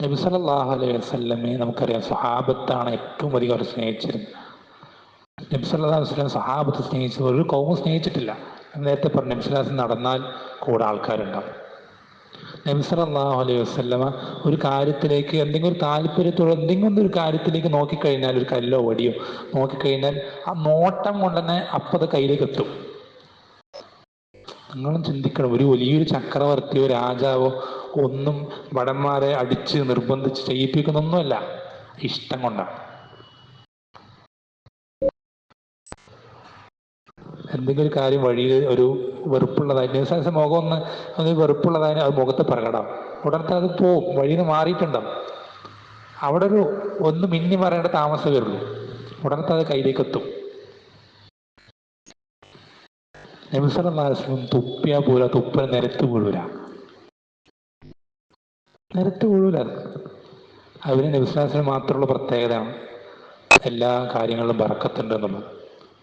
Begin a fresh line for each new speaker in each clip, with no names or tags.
നബി സല്ലല്ലാഹു അലൈഹി വസല്ലമയെ നമുക്കറിയാം, സ്വഹാബത്താണ് ഏറ്റവും അധികം അവർ സ്നേഹിച്ചിരുന്നത്. നബി സല്ലല്ലാഹു അലൈഹി വസല്ലം സ്വഹാബത്ത് സ്നേഹിച്ചത് ഒരു കൗമും സ്നേഹിച്ചിട്ടില്ല. നേരത്തെ പറഞ്ഞു, നബി സല്ലല്ലാഹു അലൈഹി വസല്ലം നടന്നാൽ കൂടെ ആൾക്കാരുണ്ടാവും. നബി സല്ലല്ലാഹു അലൈഹി വസല്ലമ ഒരു കാര്യത്തിലേക്ക് എന്തെങ്കിലും ഒരു താല്പര്യത്തോടെ എന്തെങ്കിലും ഒരു കാര്യത്തിലേക്ക് നോക്കിക്കഴിഞ്ഞാൽ, ഒരു കല്ലോ വടിയോ നോക്കിക്കഴിഞ്ഞാൽ ആ നോട്ടം കൊണ്ട് തന്നെ അത് കയ്യിലേക്ക് എത്തും. നിങ്ങളും ചിന്തിക്കണം, ഒരു വലിയൊരു ചക്രവർത്തിയോ രാജാവോ ഒന്നും ഭടന്മാരെ അടിച്ച് നിർബന്ധിച്ച് ചെയ്യിപ്പിക്കുന്നൊന്നുമല്ല, ഇഷ്ടം കൊണ്ടാണ്. എന്തെങ്കിലും ഒരു കാര്യം വഴിയിൽ ഒരു വെറുപ്പുള്ളതായിട്ട് മുഖം ഒന്ന് വെറുപ്പുള്ളതായി അത് മുഖത്ത് പ്രകടം, ഉടനെ അത് പോവും, വഴിയിൽ നിന്ന് മാറിയിട്ടുണ്ടാവും. അവിടെ ഒന്ന് മിന്നി പറയേണ്ട താമസം വരുള്ളൂ, ഉടനെ അത് കയ്യിലേക്ക് എത്തും. നബി സല്ലല്ലാഹു അലൈഹി വസല്ലം തുപ്പിയാ പോരാ, തുപ്പൽ നിരത്ത് വീഴൂല. അതിന് നബി സല്ലല്ലാഹു അലൈഹി വസല്ലം മാത്രമുള്ള പ്രത്യേകതയാണ് എല്ലാ കാര്യങ്ങളിലും ബറക്കത്തുണ്ട് എന്നുള്ളത്.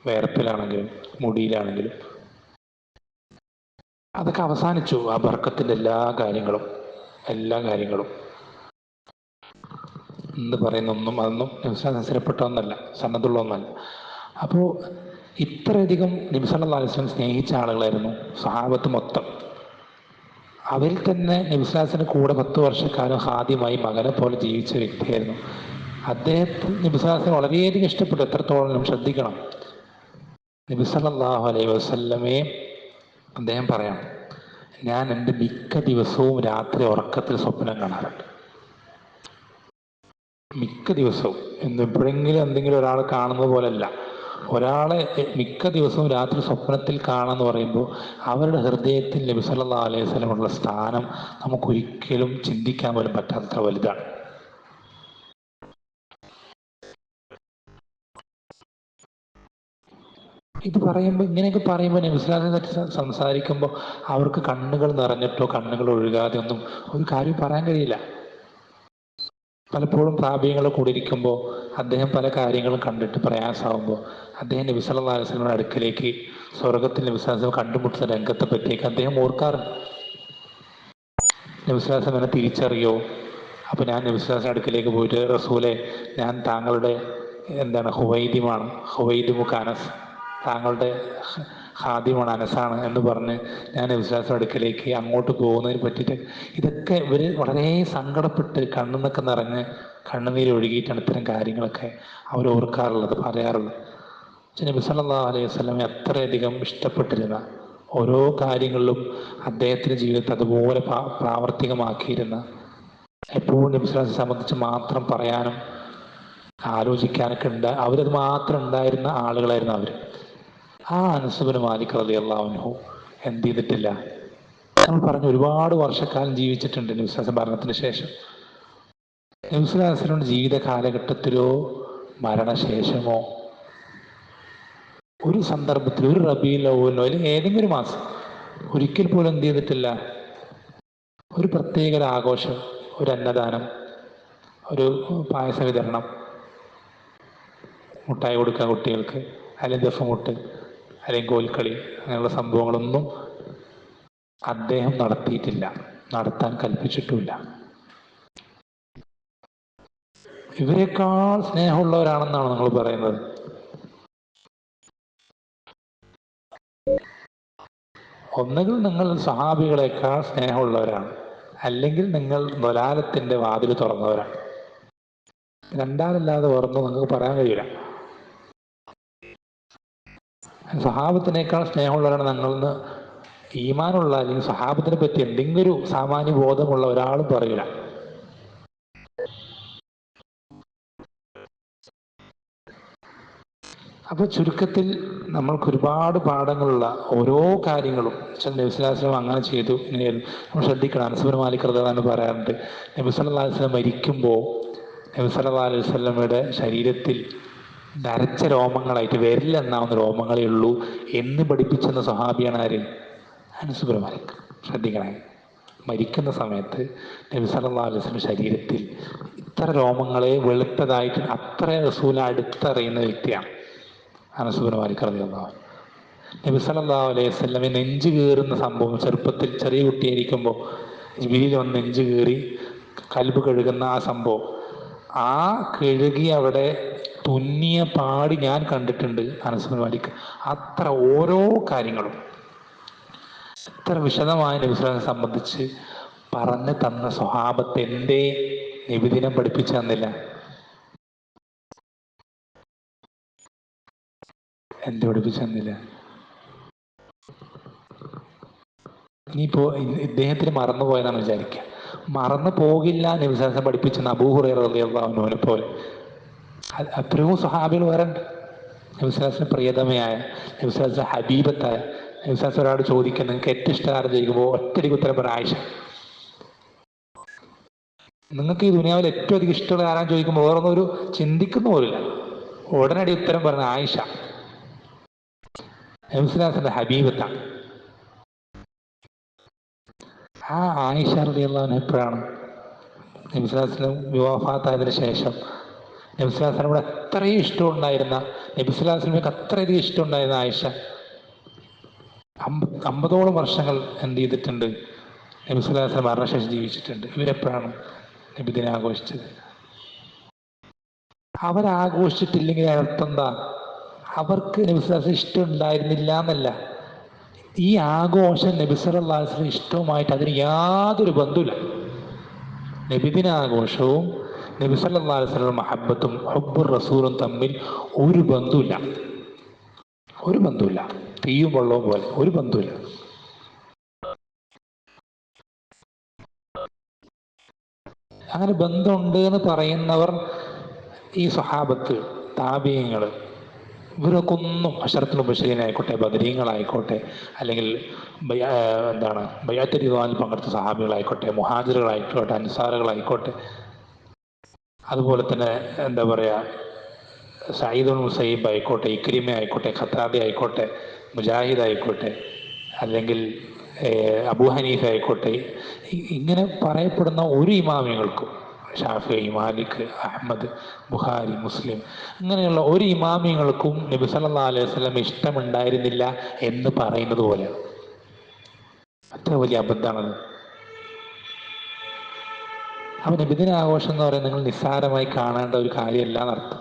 വേർപ്പിലാണെങ്കിലും മുടിയിലാണെങ്കിലും അതൊക്കെ അവസാനിച്ചു, ആ ബർക്കത്തിൻ്റെ എല്ലാ കാര്യങ്ങളും. എന്ന് പറയുന്നൊന്നും അതൊന്നും നബി സല്ലല്ലാഹു അലൈഹി വസല്ലം സ്ഥിരപ്പെട്ടൊന്നല്ല, സന്നദ്ധുള്ള ഒന്നല്ല. അപ്പോൾ ഇത്രയധികം നബി സല്ലല്ലാഹു അലൈഹി വസല്ലം സ്നേഹിച്ച ആളുകളായിരുന്നു സ്വഹാബത്ത് മൊത്തം. അവരിൽ തന്നെ നബി സല്ലല്ലാഹു അലൈഹി വസല്ലം കൂടെ 10 വർഷക്കാലം ഹാദിമായി മകനെ പോലെ ജീവിച്ച വ്യക്തിയായിരുന്നു. അദ്ദേഹത്തിന് നബി സല്ലല്ലാഹു അലൈഹി വസല്ലം വളരെയധികം ഇഷ്ടപ്പെട്ടു. എത്രത്തോളം ശ്രദ്ധിക്കണം, നബി സല്ലല്ലാഹു അലൈഹി വസല്ലമയെ അദ്ദേഹം പറയാം, ഞാൻ എൻ്റെ മിക്ക ദിവസവും രാത്രി ഉറക്കത്തിൽ സ്വപ്നം കാണാറുണ്ട്. മിക്ക ദിവസവും എപ്പോഴെങ്കിലും എന്തെങ്കിലും ഒരാൾ കാണുന്നത് പോലെയല്ല, ഒരാളെ മിക്ക ദിവസവും രാത്രി സ്വപ്നത്തിൽ കാണാന്ന് പറയുമ്പോൾ അവരുടെ ഹൃദയത്തിൽ നബി സല്ലല്ലാഹു അലൈഹി വസല്ലമയുടെ സ്ഥാനം നമുക്കൊരിക്കലും ചിന്തിക്കാൻ പോലും പറ്റാത്ത വലുതാണ്. ഇത് പറയുമ്പോൾ, ഇങ്ങനെയൊക്കെ പറയുമ്പോൾ നബി സല്ലല്ലാഹു അലൈഹി വസല്ലം സംസാരിക്കുമ്പോൾ അവർക്ക് കണ്ണുകൾ നിറഞ്ഞിട്ടോ കണ്ണുകൾ ഒഴുകാതെ ഒന്നും ഒരു കാര്യം പറയാൻ കഴിയില്ല. പലപ്പോഴും താബിഈങ്ങളുടെ കൂടെ ഇരിക്കുമ്പോൾ അദ്ദേഹം പല കാര്യങ്ങളും കണ്ടിട്ട് പ്രയാസമാകുമ്പോൾ അദ്ദേഹം നബി സല്ലല്ലാഹു അലൈഹി വസല്ലമയുടെ അടുക്കലേക്ക്, സ്വർഗത്തിൽ നബി സല്ലല്ലാഹു അലൈഹി വസല്ലം കണ്ടുമുട്ടുന്ന രംഗത്തെ പറ്റിയൊക്കെ അദ്ദേഹം ഓർക്കാറുണ്ട്. നബി സല്ലല്ലാഹു അലൈഹി വസല്ലം എന്നെ തിരിച്ചറിയോ? അപ്പോൾ ഞാൻ നബി സല്ലല്ലാഹു അലൈഹി വസല്ലം അടുക്കലേക്ക് പോയിട്ട്, റസൂലെ, ഞാൻ താങ്കളുടെ ഹുവൈദിമു അനസ്, താങ്കളുടെ ഹാദിമാണ്, അനസാണ് എന്ന് പറഞ്ഞ് ഞാൻ നബി സല്ലല്ലാഹു അലൈഹി വസല്ലം അടുക്കലേക്ക് അങ്ങോട്ട് പോകുന്നതിനെ പറ്റിയിട്ട് ഇതൊക്കെ ഇവർ വളരെ സങ്കടപ്പെട്ട് കണ്ണുനൊക്കെ നിറഞ്ഞ് കണ്ണുനീര് ഒഴുകിയിട്ടാണ് ഇത്തരം കാര്യങ്ങളൊക്കെ അവർ ഓർക്കാറുള്ളത്, പറയാറുള്ളത്. നബി സല്ലല്ലാഹു അലൈഹി വസല്ലമയെ അത്രയധികം ഇഷ്ടപ്പെട്ടിരുന്ന, ഓരോ കാര്യങ്ങളിലും അദ്ദേഹത്തിൻ്റെ ജീവിതത്തെ അതുപോലെ പ്രാവർത്തികമാക്കിയിരുന്ന, എപ്പോഴും നബി സല്ലല്ലാഹു അലൈഹി വസല്ലമയെ സംബന്ധിച്ച് മാത്രം പറയാനും ആലോചിക്കാനൊക്കെ അവരത് മാത്രം ഉണ്ടായിരുന്ന ആളുകളായിരുന്നു അവർ. ആ അനസ് ബിൻ മാലിക് റളിയല്ലാഹു അൻഹു എന്ത് ചെയ്തിട്ടില്ല? നമ്മൾ പറഞ്ഞു, ഒരുപാട് വർഷക്കാലം ജീവിച്ചിട്ടുണ്ട് നബി സല്ലല്ലാഹു അലൈഹി വസല്ലം മരണത്തിന് ശേഷം. നബി സല്ലല്ലാഹു അലൈഹി വസല്ലം ജീവിത കാലഘട്ടത്തിലോ മരണശേഷമോ ഒരു സന്ദർഭത്തിൽ, ഒരു റബീഉൽ അവ്വലിനോ അല്ലെങ്കിൽ ഏതെങ്കിലും ഒരു മാസം ഒരിക്കൽ പോലും എന്ത് ചെയ്തിട്ടില്ല? ഒരു പ്രത്യേക ആഘോഷം, ഒരു അന്നദാനം, ഒരു പായസ വിതരണം, മുട്ടായി കൊടുക്കുക കുട്ടികൾക്ക്, അല്ലെങ്കിൽ ദഫമുട്ട്, അല്ലെങ്കിൽ കോൽക്കളി, അങ്ങനെയുള്ള സംഭവങ്ങളൊന്നും അദ്ദേഹം നടത്തിയിട്ടില്ല, നടത്താൻ കൽപ്പിച്ചിട്ടുമില്ല. ഇവരെക്കാൾ സ്നേഹമുള്ളവരാണെന്നാണ് നിങ്ങൾ പറയുന്നത്. ഒന്നുകിൽ നിങ്ങൾ സഹാബികളെക്കാൾ സ്നേഹമുള്ളവരാണ്, അല്ലെങ്കിൽ നിങ്ങൾ ദലാലത്തിന്റെ വാതിൽ തുറന്നവരാണ്. രണ്ടാമല്ലാതെ വേറൊന്നും നിങ്ങൾക്ക് പറയാൻ കഴിയില്ല. സഹാബത്തിനേക്കാൾ സ്നേഹമുള്ളവരാണ് ഞങ്ങളെന്ന് ഈമാനുള്ള, അല്ലെങ്കിൽ സഹാബത്തിനെ പറ്റി എന്തെങ്കിലും ഒരു സാമാന്യ ബോധമുള്ള ഒരാളും പറയില്ല. അപ്പോൾ ചുരുക്കത്തിൽ നമ്മൾക്ക് ഒരുപാട് പാഠങ്ങളുള്ള ഓരോ കാര്യങ്ങളും നബി സല്ലല്ലാഹു അലൈഹി വസല്ലം അങ്ങനെ ചെയ്തു, ഇങ്ങനെയായിരുന്നു. നമ്മൾ ശ്രദ്ധിക്കണം. അനസ് ബിൻ മാലിക് റളിയല്ലാഹു അൻഹു പറയാറുണ്ട്, നബി സല്ലല്ലാഹു അലൈഹി വസല്ലം മരിക്കുമ്പോൾ നബി സല്ലല്ലാഹു അലൈഹി വസല്ലമയുടെ ശരീരത്തിൽ നരച്ച രോമങ്ങളായിട്ട് വിരലെണ്ണാവുന്ന രോമങ്ങളേ ഉള്ളൂ എന്ന് പഠിപ്പിച്ചെന്ന സഹാബിയാണ് ആര്? അനസ് ബിൻ മാലിക്. ശ്രദ്ധിക്കണേ, മരിക്കുന്ന സമയത്ത് നബി സല്ലല്ലാഹു അലൈഹി വസല്ലം ശരീരത്തിൽ ഇത്ര രോമങ്ങളെ വെളുത്തതായിട്ട് അത്ര റസൂൽ അടുത്തറിയുന്ന വ്യക്തിയാണ് അനസ് ബിൻ മാലിക് റളിയല്ലാഹു അൻഹു. നബി സല്ലല്ലാഹു അലൈഹി വസല്ലമയെ നെഞ്ചു കീറുന്ന സംഭവം, ചെറുപ്പത്തിൽ ചെറിയ കുട്ടിയായിരിക്കുമ്പോൾ ജിബ്രീൽ വന്ന് നെഞ്ചു കീറി കൽബ് കഴുകുന്ന ആ സംഭവം, ആ കഴുകി അവിടെ തുന്നിയ പാടി ഞാൻ കണ്ടിട്ടുണ്ട് അനസ് ബിൻ മാലിക്. അത്ര ഓരോ കാര്യങ്ങളും എത്ര വിശദമായ നബി സ്വല്ലല്ലാഹു അലൈഹി വസല്ലമയെ സംബന്ധിച്ച് പറഞ്ഞു തന്ന സ്വഹാബത്ത് എന്തേ നബിദിനം പഠിപ്പിച്ചു തന്നില്ല? എന്ത് പഠിപ്പിച്ചു തന്നില്ല? ഇനിയിപ്പോ ഇദ്ദേഹത്തിന് മറന്നുപോയെന്നാണ് വിചാരിക്കുക. മറന്നു പോകില്ല നബി സ്വല്ലല്ലാഹു അലൈഹി വസല്ലം പഠിപ്പിച്ചെന്ന് അബൂ ഹുറൈറ റളിയല്ലാഹു അൻഹുവിനെ പോലെ എത്രയോ സ്വഹാബികൾ വരെ ഉണ്ട്. നബി സ്വല്ലല്ലാഹു അലൈഹി വസല്ലം പ്രിയതമയായ, നബി സ്വല്ലല്ലാഹു അലൈഹി വസല്ലം ഹബീബത്തായ നബി സ്വല്ലല്ലാഹു അലൈഹി വസല്ലം ഒരാളോട് ചോദിക്കുന്നത് നിങ്ങൾക്ക് ഏറ്റവും ഇഷ്ടകാരം ചോദിക്കുമ്പോൾ ഒറ്റയടിക്ക് ഉത്തരം പറ ആയിഷ. നിങ്ങൾക്ക് ഈ ദുനിയാവിൽ ഏറ്റവും അധികം ഇഷ്ടമുള്ള ആരാന്ന് ചോദിക്കുമ്പോൾ വേറൊന്നും ഒരു ചിന്തിക്കുന്ന പോലില്ല, ഉടനടി ഉത്തരം പറഞ്ഞ ആയിഷ. നബി സ്വല്ലല്ലാഹു അലൈഹി വസല്ലം ഹബീബത്താണ്. ആ ആയിഷ റളിയല്ലാഹു അൻഹ എപ്പോഴാണ്? നബി സ്വല്ലല്ലാഹു അലൈഹി വസല്ലം വഫാത്തായതിനു ശേഷം നബി സ്വല്ലല്ലാഹു അലൈഹി വസല്ലമയോട് അത്രയും ഇഷ്ടമുണ്ടായിരുന്ന, നബി സ്വല്ലല്ലാഹു അലൈഹി വസല്ലമയ്ക്ക് അത്രയധികം ഇഷ്ടമുണ്ടായിരുന്ന ആയിഷ 50ഓളം വർഷങ്ങൾ എന്ത് ചെയ്തിട്ടുണ്ട്? നബി സ്വല്ലല്ലാഹു അലൈഹി വസല്ലം മരണശേഷം ജീവിച്ചിട്ടുണ്ട്. ഇവരെപ്പോഴാണ് നബിദിനം ആഘോഷിച്ചത്? അവരാഘോഷിച്ചിട്ടില്ലെങ്കിൽ അർത്ഥം എന്താ? അവർക്ക് നബി സ്വല്ലല്ലാഹു അലൈഹി വസല്ലം ഇഷ്ടം ഉണ്ടായിരുന്നില്ല എന്നല്ല. ഈ ആഘോഷം നബി സല്ലല്ലാഹു അലൈഹി വസല്ലം ഇഷ്ടവുമായിട്ട് അതിന് യാതൊരു ബന്ധവുമില്ല. നബിദിനാഘോഷവും നബി സല്ലല്ലാഹു അലൈഹി വസല്ലം മഹബ്ബത്തും ഹുബ്ബുർ റസൂലും തമ്മിൽ ഒരു ബന്ധവുമില്ല. ഒരു ബന്ധവുമില്ല. തീയും വെള്ളവും പോലെ ഒരു ബന്ധവുമില്ല. അങ്ങനെ ബന്ധമുണ്ട് എന്ന് പറയുന്നവർ ഈ സ്വഹാബത്ത്, താബിഈങ്ങൾ, ഇവരൊക്കെ ഒന്നും അശറത്തുൽ മുബശ്ശിരീനായിക്കോട്ടെ, ബദരീങ്ങളായിക്കോട്ടെ, അല്ലെങ്കിൽ ബൈഅത്ത് റിദ്വാനിൽ പങ്കെടുത്ത സഹാബികളായിക്കോട്ടെ, മുഹാജിറുകളായിക്കോട്ടെ, അൻസാറുകളായിക്കോട്ടെ, അതുപോലെ തന്നെ എന്താ പറയുക, സഈദുൽ മുസയ്യിബ് ആയിക്കോട്ടെ, ഇക്രിമ ആയിക്കോട്ടെ, ഖത്താബി ആയിക്കോട്ടെ, മുജാഹിദ് ആയിക്കോട്ടെ, അല്ലെങ്കിൽ അബൂ ഹനീഫ ആയിക്കോട്ടെ, ഇങ്ങനെ പറയപ്പെടുന്ന ഒരു ഇമാമിയങ്ങൾക്കും, ഷാഫിഈ, മാലിക്, അഹ്മദ്, ബുഖാരി, മുസ്ലിം, അങ്ങനെയുള്ള ഒരു ഇമാമിയങ്ങൾക്കും നബി സല്ലല്ലാഹു അലൈഹി വസല്ലം ഇഷ്ടമുണ്ടായിരുന്നില്ല എന്ന് പറയുന്നത് പോലെയാണ്. അത്ര വലിയ അബദ്ധമാണത്. അപ്പം നബിദിന ആഘോഷം എന്ന് പറയുന്നത് നിങ്ങൾ നിസ്സാരമായി കാണേണ്ട ഒരു കാര്യമല്ല എന്നർത്ഥം.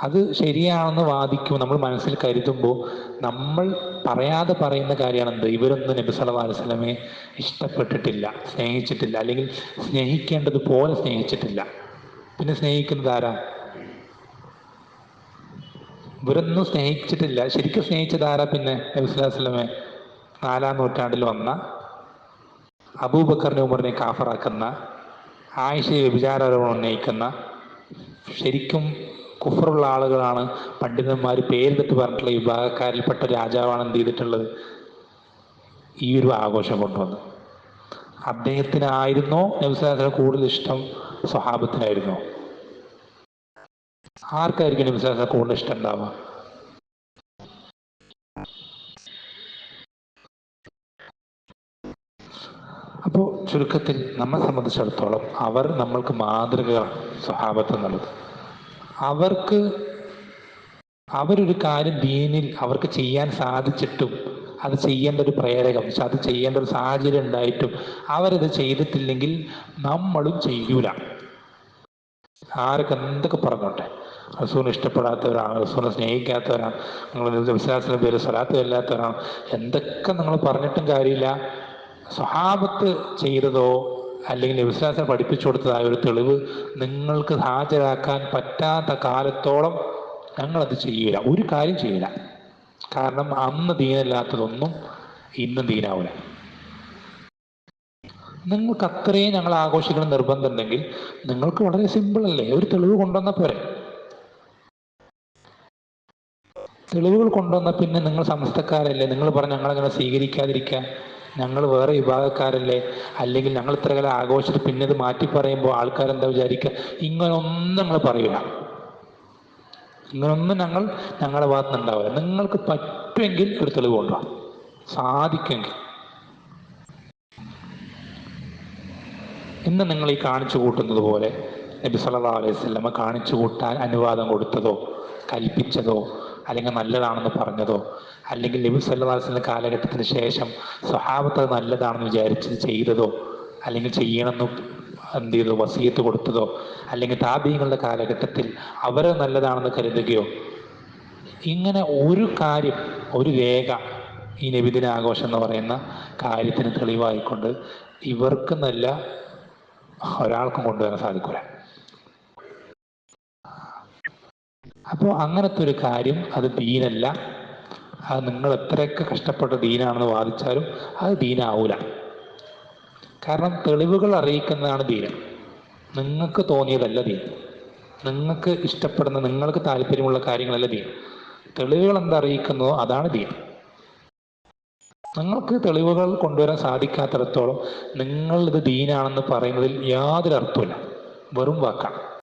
അത് ശരിയാണെന്ന് വാദിക്കും നമ്മൾ മനസ്സിൽ കരുതുമ്പോൾ നമ്മൾ പറയാതെ പറയുന്ന കാര്യമാണ് എന്ത്? ഇവരൊന്നും നബി സല്ലല്ലാഹു അലൈഹി വസല്ലമയെ ഇഷ്ടപ്പെട്ടിട്ടില്ല, സ്നേഹിച്ചിട്ടില്ല, അല്ലെങ്കിൽ സ്നേഹിക്കേണ്ടതുപോലെ സ്നേഹിച്ചിട്ടില്ല. പിന്നെ സ്നേഹിക്കുന്നത് ആരാ? ഇവരൊന്നും സ്നേഹിച്ചിട്ടില്ല. ശരിക്കും സ്നേഹിച്ചത് ആരാ? പിന്നെ നബി സല്ലല്ലാഹു അലൈഹി വസല്ലമയെ 4-ാം നൂറ്റാണ്ടിൽ വന്ന, അബൂബക്കറിനെ ഉമറിനെ കാഫറാക്കുന്ന, ആയിഷയെ വ്യഭിചാരോപണം ഉന്നയിക്കുന്ന, ശരിക്കും കുഫറുള്ള ആളുകളാണ് പണ്ഡിതന്മാർ പേരിട്ട് പറഞ്ഞിട്ടുള്ള വിഭാഗക്കാരിൽപ്പെട്ട രാജാവാണ് എന്ത് ചെയ്തിട്ടുള്ളത്? ഈ ഒരു ആഘോഷം കൊണ്ടുവന്നത്. അദ്ദേഹത്തിനായിരുന്നോ നബി സല്ലല്ലാഹു അലൈഹി വസല്ലം കൂടുതൽ ഇഷ്ടം? സ്വഹാബത്തിനായിരുന്നോ? ആർക്കായിരിക്കും നബി സല്ലല്ലാഹു അലൈഹി വസല്ലം കൂടുതൽ ഇഷ്ടം ഉണ്ടാവുക? അപ്പോൾ ചുരുക്കത്തിൽ നമ്മെ സംബന്ധിച്ചിടത്തോളം അവർ നമ്മൾക്ക് മാതൃകയാണ് സ്വഹാബത്ത് എന്നുള്ളത്. അവരൊരു കാര്യം ദീനിൽ അവർക്ക് ചെയ്യാൻ സാധിച്ചിട്ടും അത് ചെയ്യേണ്ട ഒരു പ്രേരകം, അത് ചെയ്യേണ്ട ഒരു സാഹചര്യം ഉണ്ടായിട്ടും അവരത് ചെയ്തിട്ടില്ലെങ്കിൽ നമ്മളും ചെയ്യൂല. ആരൊക്കെ എന്തൊക്കെ പറഞ്ഞോട്ടെ, റസൂലിനെ ഇഷ്ടപ്പെടാത്തവരാണ്, റസൂലിനെ സ്നേഹിക്കാത്തവരാണ്, നിങ്ങൾ വിശ്വാസത്തിൻ്റെ പേര് സ്വലാത്ത് ഇല്ലാത്തവരാണ്, എന്തൊക്കെ നിങ്ങൾ പറഞ്ഞിട്ടും കാര്യമില്ല. സ്വഹാബത്ത് ചെയ്തതോ അല്ലെങ്കിൽ വിശ്വാസം പഠിപ്പിച്ചു കൊടുത്തതായ ഒരു തെളിവ് നിങ്ങൾക്ക് ഹാജരാക്കാൻ പറ്റാത്ത കാലത്തോളം ഞങ്ങളത് ചെയ്യൂല, ഒരു കാര്യം ചെയ്യൂല. കാരണം അന്ന് ദീനല്ലാത്തതൊന്നും ഇന്നും ദീനാവൂല. നിങ്ങൾക്ക് അത്രയും ഞങ്ങൾ ആഘോഷിക്കണം നിർബന്ധമുണ്ടെങ്കിൽ നിങ്ങൾക്ക് വളരെ സിമ്പിൾ അല്ലേ, ഒരു തെളിവ് കൊണ്ടുവന്ന പോരെ. തെളിവുകൾ കൊണ്ടുവന്ന പിന്നെ നിങ്ങൾ സമസ്തക്കാരല്ലേ, നിങ്ങൾ പറഞ്ഞ് ഞങ്ങളങ്ങനെ സ്വീകരിക്കാതിരിക്കാൻ, ഞങ്ങൾ വേറെ വിഭാഗക്കാരല്ലേ, അല്ലെങ്കിൽ ഞങ്ങൾ ഇത്ര കാലം ആഘോഷിച്ചിട്ട് പിന്നെ ഇത് മാറ്റി പറയുമ്പോൾ ആൾക്കാരെന്താ വിചാരിക്കുക? ഇങ്ങനൊന്നും ഞങ്ങൾ പറയൂല, ഇങ്ങനൊന്നും ഞങ്ങളുടെ ഭാഗത്ത് ഉണ്ടാവില്ല. നിങ്ങൾക്ക് പറ്റുമെങ്കിൽ ഒരു തെളിവ് കൊണ്ടുപോകാം, സാധിക്കുമെങ്കിൽ. ഇന്ന് നിങ്ങൾ ഈ കാണിച്ചു കൂട്ടുന്നത് പോലെ നബി സല്ലല്ലാഹു അലൈഹി വസല്ലം കാണിച്ചു കൂട്ടാൻ അനുവാദം കൊടുത്തതോ കൽപ്പിച്ചതോ അല്ലെങ്കിൽ നല്ലതാണെന്ന് പറഞ്ഞതോ, അല്ലെങ്കിൽ നബി സല്ലല്ലാഹു അലൈഹി വസല്ലം കാലഘട്ടത്തിന് ശേഷം സ്വഹാബത്ത് നല്ലതാണെന്ന് വിചാരിച്ച് ചെയ്തതോ അല്ലെങ്കിൽ ചെയ്യണമെന്ന് എന്ത് ചെയ്തോ വസിയത്ത് കൊടുത്തതോ, അല്ലെങ്കിൽ താബീങ്ങളുടെ കാലഘട്ടത്തിൽ അവർ നല്ലതാണെന്ന് കരുതുകയോ, ഇങ്ങനെ ഒരു കാര്യം, ഒരു രേഖ ഈ നബിദിന ആഘോഷം എന്ന് പറയുന്ന കാര്യത്തിന് തെളിവായിക്കൊണ്ട് ഇവർക്ക് നല്ല ഒരാൾക്കും കൊണ്ടുവരാൻ സാധിക്കൂല. അപ്പോൾ അങ്ങനത്തെ ഒരു കാര്യം അത് ദീനല്ല. അത് നിങ്ങൾ എത്രയൊക്കെ കഷ്ടപ്പെട്ട് ദീനാണെന്ന് വാദിച്ചാലും അത് ദീനാവൂല. കാരണം തെളിവുകൾ അറിയിക്കുന്നതാണ് ദീൻ. നിങ്ങൾക്ക് തോന്നിയതല്ല ദീൻ, നിങ്ങൾക്ക് ഇഷ്ടപ്പെടുന്ന, നിങ്ങൾക്ക് താല്പര്യമുള്ള കാര്യങ്ങളല്ല ദീൻ. തെളിവുകൾ എന്തറിയിക്കുന്നതോ അതാണ് ദീൻ. നിങ്ങൾക്ക് തെളിവുകൾ കൊണ്ടുവരാൻ സാധിക്കാത്തിടത്തോളം നിങ്ങൾ ഇത് ദീനാണെന്ന് പറയുന്നതിൽ യാതൊരു അർത്ഥമില്ല, വെറും വാക്കാണ്.